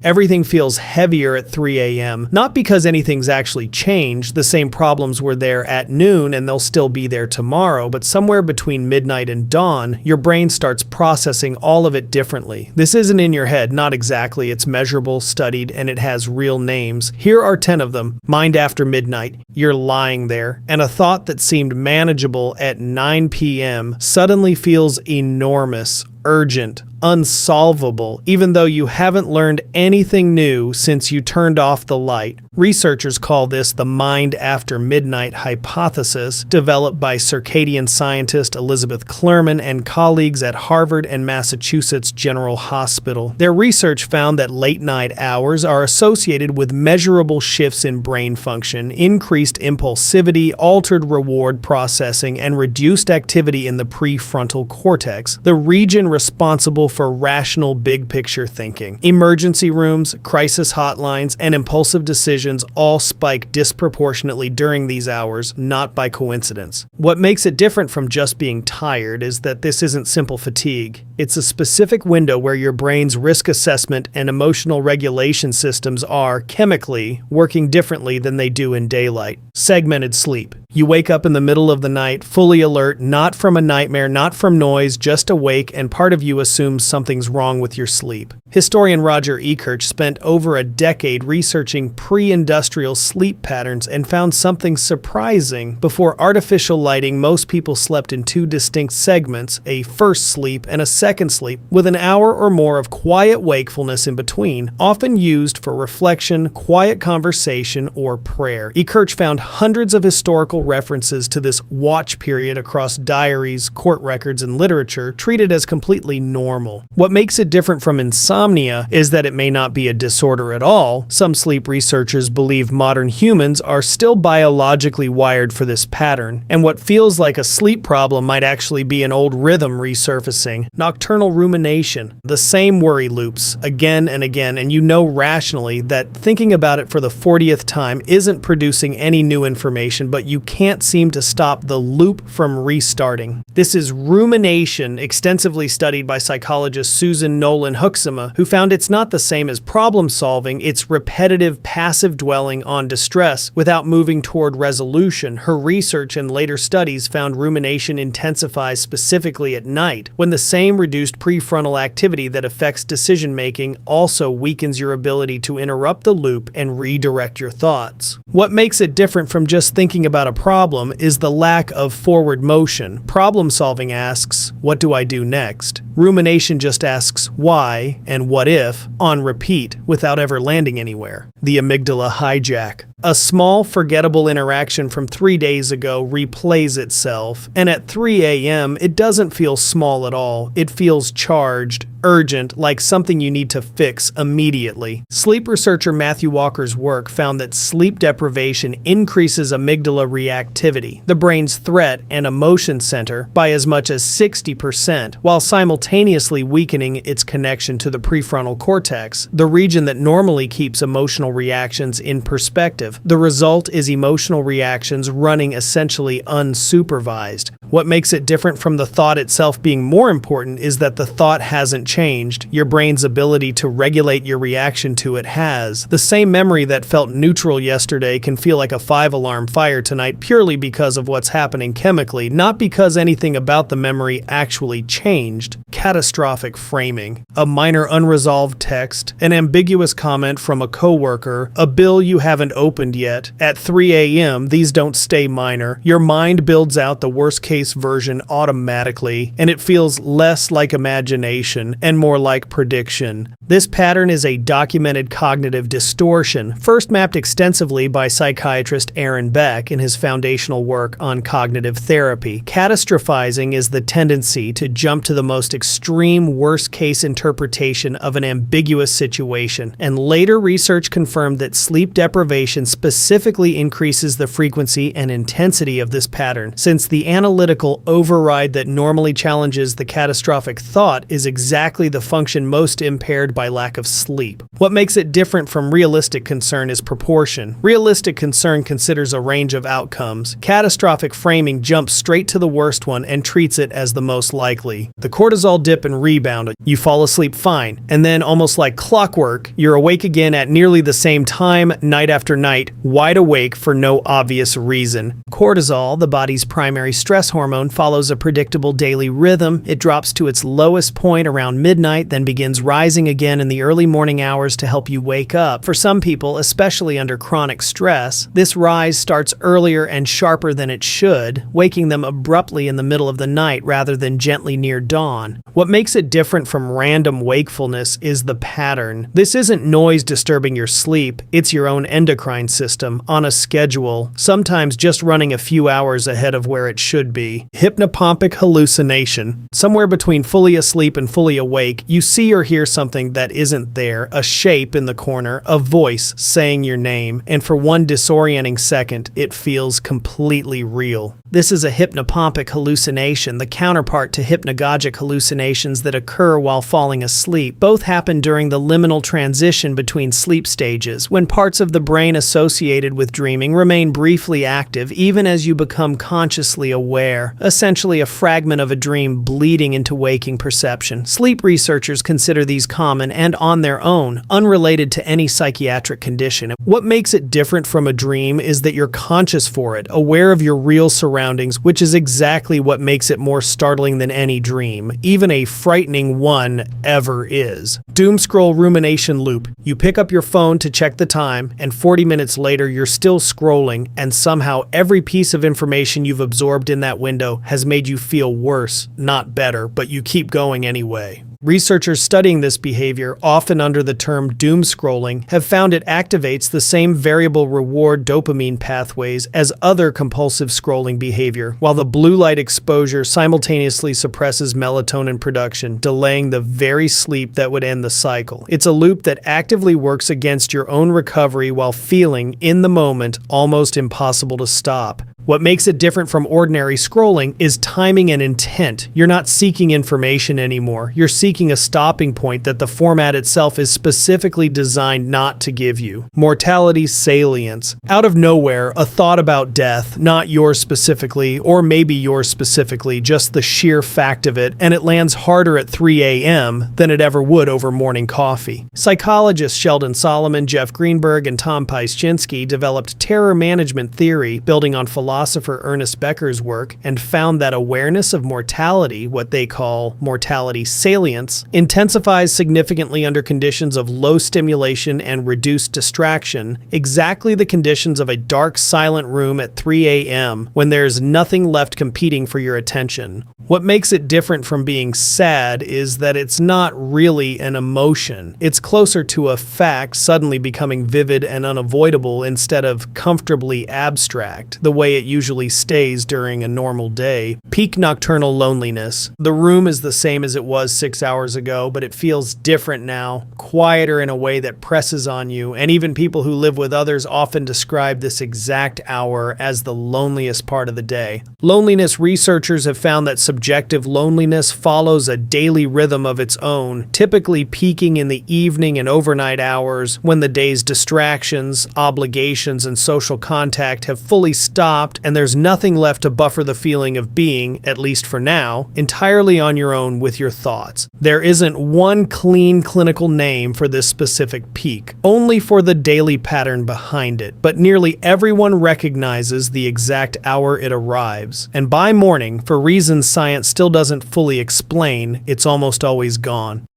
Everything feels heavier at 3 a.m., not because anything's actually changed, the same problems were there at noon and they'll still be there tomorrow, but somewhere between midnight and dawn, your brain starts processing all of it differently. This isn't in your head, not exactly, it's measurable, studied, and it has real names. Here are 10 of them. Mind after midnight, you're lying there, and a thought that seemed manageable at 9 p.m. suddenly feels enormous, urgent, unsolvable, even though you haven't learned anything new since you turned off the light. Researchers call this the mind after midnight hypothesis, developed by circadian scientist Elizabeth Clerman and colleagues at Harvard and Massachusetts General Hospital. Their research found that late night hours are associated with measurable shifts in brain function, increased impulsivity, altered reward processing, and reduced activity in the prefrontal cortex, the region responsible for rational big-picture thinking. Emergency rooms, crisis hotlines, and impulsive decisions all spike disproportionately during these hours, not by coincidence. What makes it different from just being tired is that this isn't simple fatigue. It's a specific window where your brain's risk assessment and emotional regulation systems are, chemically, working differently than they do in daylight. Segmented sleep. You wake up in the middle of the night, fully alert, not from a nightmare, not from noise, just awake, and part of you assumes something's wrong with your sleep. Historian Roger Ekirch spent over a decade researching pre-industrial sleep patterns and found something surprising. Before artificial lighting, most people slept in two distinct segments, a first sleep and a second sleep, with an hour or more of quiet wakefulness in between, often used for reflection, quiet conversation, or prayer. Ekirch found hundreds of historical references to this watch period across diaries, court records, and literature, treated as completely normal. What makes it different from insomnia is that it may not be a disorder at all. Some sleep researchers believe modern humans are still biologically wired for this pattern, and what feels like a sleep problem might actually be an old rhythm resurfacing. Nocturnal rumination, the same worry loops, again and again, and you know rationally that thinking about it for the 40th time isn't producing any new information, but you can't seem to stop the loop from restarting. This is rumination, extensively studied by psychologist Susan Nolan Huxema, who found it's not the same as problem solving, it's repetitive passive dwelling on distress without moving toward resolution. Her research and later studies found rumination intensifies specifically at night, when the same reduced prefrontal activity that affects decision making also weakens your ability to interrupt the loop and redirect your thoughts. What makes it different from just thinking about a problem is the lack of forward motion. Problem solving asks, what do I do next? Rumination just asks why and what if on repeat without ever landing anywhere. The amygdala hijack. A small, forgettable interaction from 3 days ago replays itself, and at 3 a.m. it doesn't feel small at all. It feels charged, urgent, like something you need to fix immediately. Sleep researcher Matthew Walker's work found that sleep deprivation increases amygdala reactivity, the brain's threat and emotion center, by as much as 60%, while simultaneously weakening its connection to the prefrontal cortex, the region that normally keeps emotional reactions in perspective. The result is emotional reactions running essentially unsupervised. What makes it different from the thought itself being more important is that the thought hasn't changed. Your brain's ability to regulate your reaction to it has. The same memory that felt neutral yesterday can feel like a 5-alarm fire tonight purely because of what's happening chemically, not because anything about the memory actually changed. Catastrophic framing. A minor unresolved text, an ambiguous comment from a coworker, a bill you haven't opened yet. At 3 a.m., these don't stay minor. Your mind builds out the worst-case version automatically, and it feels less like imagination and more like prediction. This pattern is a documented cognitive distortion, first mapped extensively by psychiatrist Aaron Beck in his foundational work on cognitive therapy. Catastrophizing is the tendency to jump to the most extreme worst-case interpretation of an ambiguous situation, and later research confirmed that sleep deprivation specifically increases the frequency and intensity of this pattern, since the analytical analytical override that normally challenges the catastrophic thought is exactly the function most impaired by lack of sleep. What makes it different from realistic concern is proportion. Realistic concern considers a range of outcomes. Catastrophic framing jumps straight to the worst one and treats it as the most likely. The cortisol dip and rebound. You fall asleep fine, and then almost like clockwork, you're awake again at nearly the same time, night after night, wide awake for no obvious reason. Cortisol, the body's primary stress hormone, follows a predictable daily rhythm. It drops to its lowest point around midnight, then begins rising again in the early morning hours to help you wake up. For some people, especially under chronic stress, this rise starts earlier and sharper than it should, waking them abruptly in the middle of the night rather than gently near dawn. What makes it different from random wakefulness is the pattern. This isn't noise disturbing your sleep, it's your own endocrine system, on a schedule, sometimes just running a few hours ahead of where it should be. Hypnopompic hallucination. Somewhere between fully asleep and fully awake, you see or hear something that isn't there, a shape in the corner, a voice saying your name, and for one disorienting second, it feels completely real. This is a hypnopompic hallucination, the counterpart to hypnagogic hallucinations that occur while falling asleep. Both happen during the liminal transition between sleep stages, when parts of the brain associated with dreaming remain briefly active even as you become consciously aware, essentially a fragment of a dream bleeding into waking perception. Sleep researchers consider these common and on their own, unrelated to any psychiatric condition. What makes it different from a dream is that you're conscious for it, aware of your real surroundings, which is exactly what makes it more startling than any dream, even a frightening one ever is. Doomscroll Rumination Loop. You pick up your phone to check the time, and 40 minutes later you're still scrolling, and somehow every piece of information you've absorbed in that window has made you feel worse, not better, but you keep going anyway. Researchers studying this behavior, often under the term doom scrolling, have found it activates the same variable reward dopamine pathways as other compulsive scrolling behavior, while the blue light exposure simultaneously suppresses melatonin production, delaying the very sleep that would end the cycle. It's a loop that actively works against your own recovery while feeling, in the moment, almost impossible to stop. What makes it different from ordinary scrolling is timing and intent. You're not seeking information anymore. You're seeking a stopping point that the format itself is specifically designed not to give you. Mortality Salience. Out of nowhere, a thought about death, not yours specifically, or maybe yours specifically, just the sheer fact of it, and it lands harder at 3 a.m. than it ever would over morning coffee. Psychologists Sheldon Solomon, Jeff Greenberg, and Tom Pyszczynski developed terror management theory, building on philosopher Ernest Becker's work, and found that awareness of mortality, what they call mortality salience, intensifies significantly under conditions of low stimulation and reduced distraction, exactly the conditions of a dark, silent room at 3 a.m. when there's nothing left competing for your attention. What makes it different from being sad is that it's not really an emotion. It's closer to a fact suddenly becoming vivid and unavoidable instead of comfortably abstract, the way it usually stays during a normal day. Peak Nocturnal Loneliness. The room is the same as it was 6 hours ago, but it feels different now, quieter in a way that presses on you, and even people who live with others often describe this exact hour as the loneliest part of the day. Loneliness researchers have found that subjective loneliness follows a daily rhythm of its own, typically peaking in the evening and overnight hours when the day's distractions, obligations, and social contact have fully stopped and there's nothing left to buffer the feeling of being, at least for now, entirely on your own with your thoughts. There isn't one clean clinical name for this specific peak, only for the daily pattern behind it, but nearly everyone recognizes the exact hour it arrives. And by morning, for reasons science still doesn't fully explain, it's almost always gone.